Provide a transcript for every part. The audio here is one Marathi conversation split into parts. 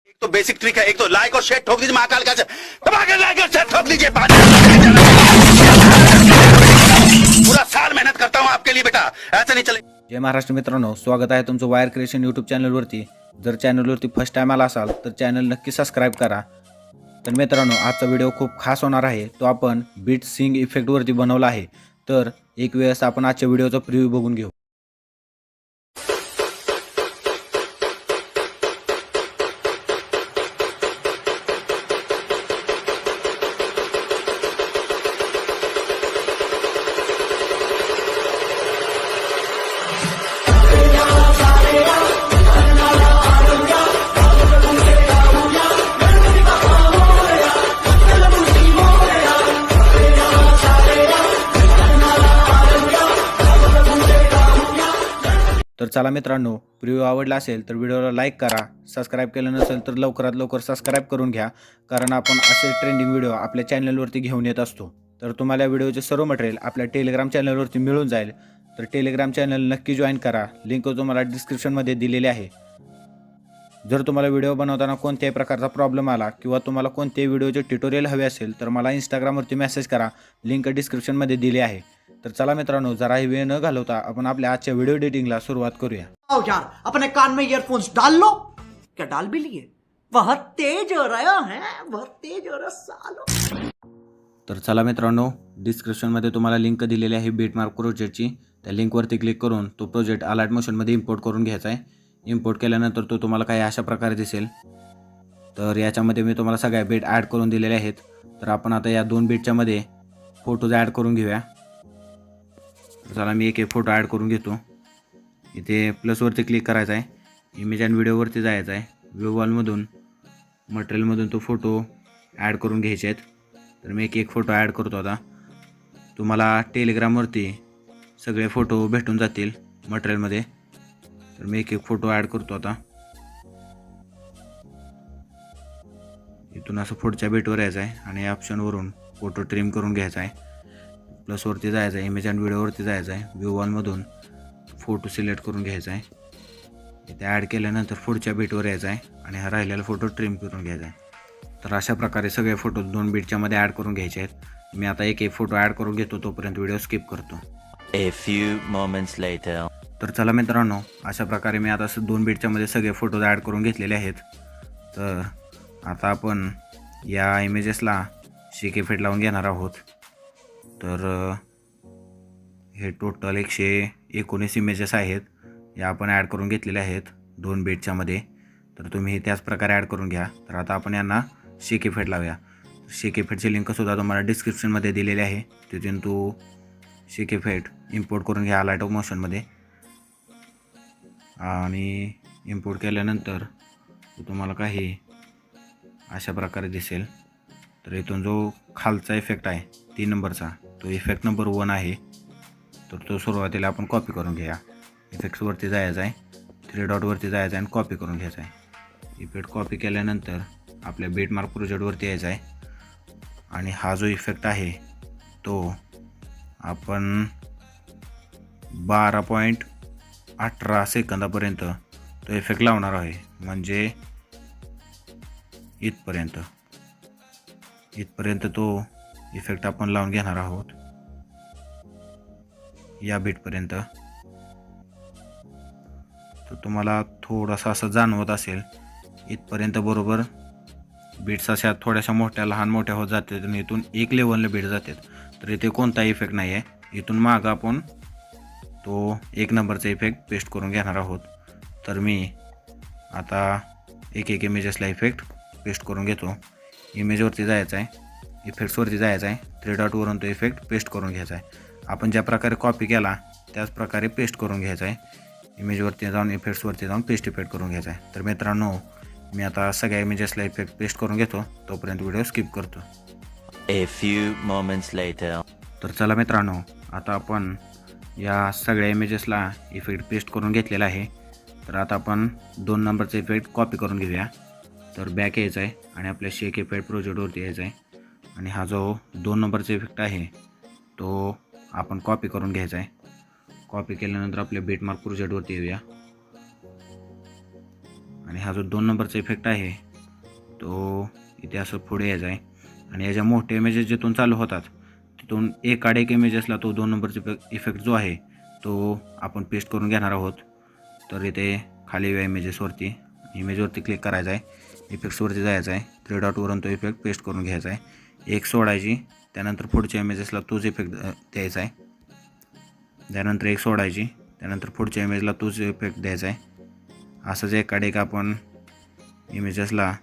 एक तो बेसिक ट्रिक है, एक तो लाइक और शेयर ठोक दीजिए, महाकाल का दबा के लाइक और शेयर ठोक दीजिए। पूरा साल मेहनत करता हूँ आपके लिए बेटा, ऐसा नहीं चले। जय महाराष्ट्र मित्रांनो, स्वागत आहे तुमचं वायर क्रिएशन यूट्यूब चॅनलवरती। जर चॅनलवरती फर्स्ट टाइम आला असाल तर चॅनल नक्की सबस्क्राईब करा। तर मित्रांनो, आजचा व्हिडिओ खूप खास होणार आहे। तो आपण बीट सिंग इफेक्टवरती बनवला आहे। तर एक वेळेस आपण आजच्या व्हिडिओचा प्रिव्ह्यू बघून घेऊ। तर चला मित्रांनो, व्हिडिओ आवडला असेल तर व्हिडिओला लाईक करा, सबस्क्राईब केलं नसेल तर लवकरात लवकर सबस्क्राईब करून घ्या, कारण आपण असे ट्रेंडिंग व्हिडिओ आपल्या चॅनलवरती घेऊन येत असतो। तर तुम्हाला व्हिडिओचे सर्व मटेरियल आपल्या टेलिग्राम चॅनलवरती मिळून जाईल। तर टेलिग्राम चॅनल नक्की जॉईन करा, लिंक तुम्हाला डिस्क्रिप्शनमध्ये दिलेली आहे। जर तुम्हाला व्हिडिओ बनवताना कोणत्याही प्रकारचा प्रॉब्लेम आला किंवा तुम्हाला कोणत्याही व्हिडिओचे ट्युटोरियल हवे असेल तर मला इंस्टाग्रामवरती मेसेज करा, लिंक डिस्क्रिप्शनमध्ये दिली आहे। तर चला मित्रांनो, जराही वेळ न घालवता आपण आपल्या आजच्या व्हिडिओ एडिटिंगला सुरुवात करूया। आओ यार, अपने कान में ईयरफोन्स डाल लो। क्या डाल भी लिए? बहुत तेज हो रहा है, बहुत तेज हो रहा सालो। तर चला मित्रांनो, डिस्क्रिप्शनमध्ये तुम्हाला लिंक दिलेली आहे बीटमार्क प्रोजेक्टची। त्या लिंकवरती क्लिक करून तो प्रोजेक्ट अलाइट मोशनमध्ये इम्पोर्ट करून घ्यायचा आहे। इम्पोर्ट केल्यानंतर तो तुम्हाला काही अशा प्रकारे दिसेल। तर याच्यामध्ये मी तुम्हाला सगळ्या बीट ॲड करून दिलेले आहेत। तर आपण आता या दोन बीटच्यामध्ये फोटोज ॲड करून घेऊया। चला, मी एक फोटो ॲड करून घेतो। इथे प्लसवरती क्लिक करायचं आहे, इमेज अँड व्हिडिओवरती जायचं आहे, व्ह्यू वॉलमधून मटेरियलमधून तो फोटो ॲड करून घ्यायचे आहेत। तर मी एक फोटो ॲड करतो। आता तुम्हाला टेलिग्रामवरती सगळे फोटो भेटून जातील मटेरियलमध्ये। तर मी एक फोटो ॲड करतो। आता इथून असं पुढच्या बीटवर यायचं आहे आणि या ऑप्शनवरून फोटो ट्रिम करून घ्यायचा आहे। प्लसवरती जायचं आहे, इमेज अँड व्हिडिओवरती जायचं आहे, व्ह्यू वॉलमधून फोटो सिलेक्ट करून घ्यायचा आहे। इथे ॲड केल्यानंतर पुढच्या बीटवर यायचं आहे आणि हा राहिलेला फोटो ट्रिम करून घ्यायचा आहे। तर अशा प्रकारे सगळे फोटो दोन बीटच्यामध्ये ॲड करून घ्यायचे आहेत। मी आता एक फोटो ॲड करून घेतो, तोपर्यंत व्हिडिओ स्किप करतो। A few moments later. तर चला मित्रांनो, अशा प्रकारे मी आता दोन बीटच्यामध्ये सगळे फोटोज ॲड करून घेतलेले आहेत। तर आता आपण या इमेजेसला शेक इफेक्ट लावून घेणार आहोत। तर हे टोटल 119 इमेजेस आहेत, या आपण ॲड करून घेतलेल्या आहेत दोन बीटच्यामध्ये। तर तुम्ही त्याच प्रकारे ॲड करून घ्या। तर आता आपण यांना शेक इफेक्ट लावूया। शेक इफेक्टची लिंकसुद्धा तुम्हाला डिस्क्रिप्शनमध्ये दिलेली आहे, तिथून तू शेक इफेक्ट इम्पोर्ट करून घ्या अलाइट मोशनमध्ये। आणि इम्पोर्ट केल्यानंतर तुम्हाला काही अशा प्रकारे दिसेल। तर इथून जो खालचा इफेक्ट आहे 3 नंबरचा, तो इफेक्ट नंबर 1 आहे। तर तो सुरुवातीला आपण कॉपी करून घ्या। इफेक्ट्सवरती जायचं आहे, 3 डॉटवरती जायचं आहे आणि कॉपी करून घ्यायचा आहे। इफेक्ट कॉपी केल्यानंतर आपल्या बीटमार्क प्रोजेक्टवरती यायचं आहे आणि हा जो इफेक्ट आहे तो आपण 12.18 सेकंदापर्यंत तो इफेक्ट लावणार आहे। म्हणजे इथपर्यंत तो इफेक्ट आपण लावून घेणार आहोत, या बीटपर्यंत। तर तुम्हाला थोडासा असं जाणवत असेल, इथपर्यंत बरोबर बीट्स अशा थोड्याशा मोठ्या लहान मोठ्या होत जातात आणि इथून एक लेवलला बीट जातात। तर इथे कोणताही इफेक्ट नाही आहे। इथून मागं आपण तो 1 नंबरचा इफेक्ट पेस्ट करून घेणार आहोत। तर मी आता एक इमेजेसला इफेक्ट पेस्ट करून घेतो। इमेजवरती जायचं आहे, इफेक्ट्सवरती जायचं आहे, 3 डॉटवरून तो इफेक्ट पेस्ट करून घ्यायचा आहे। आपण ज्या प्रकारे कॉपी केला त्याच प्रकारे पेस्ट करून घ्यायचा आहे। इमेजवरती जाऊन इफेक्ट्सवरती जाऊन पेस्ट इफेक्ट करून घ्यायचा आहे। तर मित्रांनो, मी आता सगळ्या इमेजेसला इफेक्ट पेस्ट करून घेतो, तोपर्यंत व्हिडिओ स्किप करतो। A few moments later. तर चला मित्रांनो, आता आपण या सगळ्या इमेजेसला इफेक्ट पेस्ट करून घेतलेला आहे। तर आता आपण 2 नंबरचा इफेक्ट कॉपी करून घेऊया। तर बॅक यायचं आहे आणि आपल्या शेक इफेक्ट प्रोजेक्टवरती यायचं आहे आणि हा जो 2 नंबरचा इफेक्ट आहे तो आपण कॉपी करून घ्यायचा आहे। कॉपी केल्यानंतर आपल्या बीटमार्क प्रोजेक्टवरती येऊया आणि हा जो 2 नंबरचा इफेक्ट आहे तो इथे असं पुढे यायचा आहे आणि याच्या मोठे इमेजेस जिथून चालू होतात तिथून एक आड एक इमेजेसला तो 2 नंबरचा इफेक्ट जो आहे तो आपण पेस्ट करून घेणार आहोत. तर इथे खाली इमेजेसवरती इमेजवरती क्लिक करायचं आहे, इफेक्ट्सवरती जायचं आहे, 3 डॉटवरून तो इफेक्ट पेस्ट करून घ्यायचा आहे, एक सोडायची, त्यानंतर पुढच्या इमेजेसला तोच इफेक्ट द्यायचा आहे, त्यानंतर एक सोडायची, त्यानंतर पुढच्या इमेजला तोच इफेक्ट द्यायचा आहे. असंच एकाड एक आपण इमेजेसला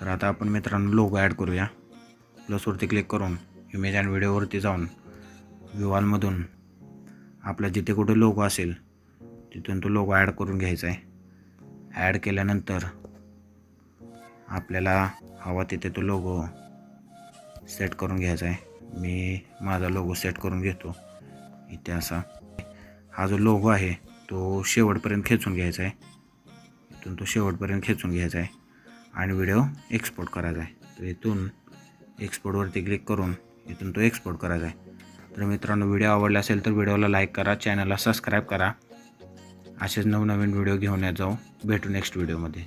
तर आता आपण मित्रांनो लोगो ॲड करूया. प्लसवरती क्लिक करून इमेज अँड व्हिडिओवरती जाऊन व्ह्यूवालमधून आपला जिथे कुठे लोगो असेल तिथून तो लोगो ॲड करून घ्यायचा आहे. ॲड केल्यानंतर आपल्याला हवा तिथे तो लोगो सेट करून घ्यायचा आहे. मी माझा लोगो सेट करून घेतो. इथे असा हा जो लोगो आहे तो शेवटपर्यंत खेचून घ्यायचा आहे. इथून तो शेवटपर्यंत खेचून घ्यायचा आहे आणि व्हिडिओ एक्सपोर्ट करायचा आहे. तर इथून एक्सपोर्टवरती क्लिक करून इथून तो एक्सपोर्ट करायचा आहे. तर मित्रांनो, व्हिडिओ आवडला असेल तर व्हिडिओला लाईक करा, चॅनलला सबस्क्राईब करा. असेच नवनवीन व्हिडिओ घेऊन येत जाऊ. भेटू नेक्स्ट व्हिडिओमध्ये.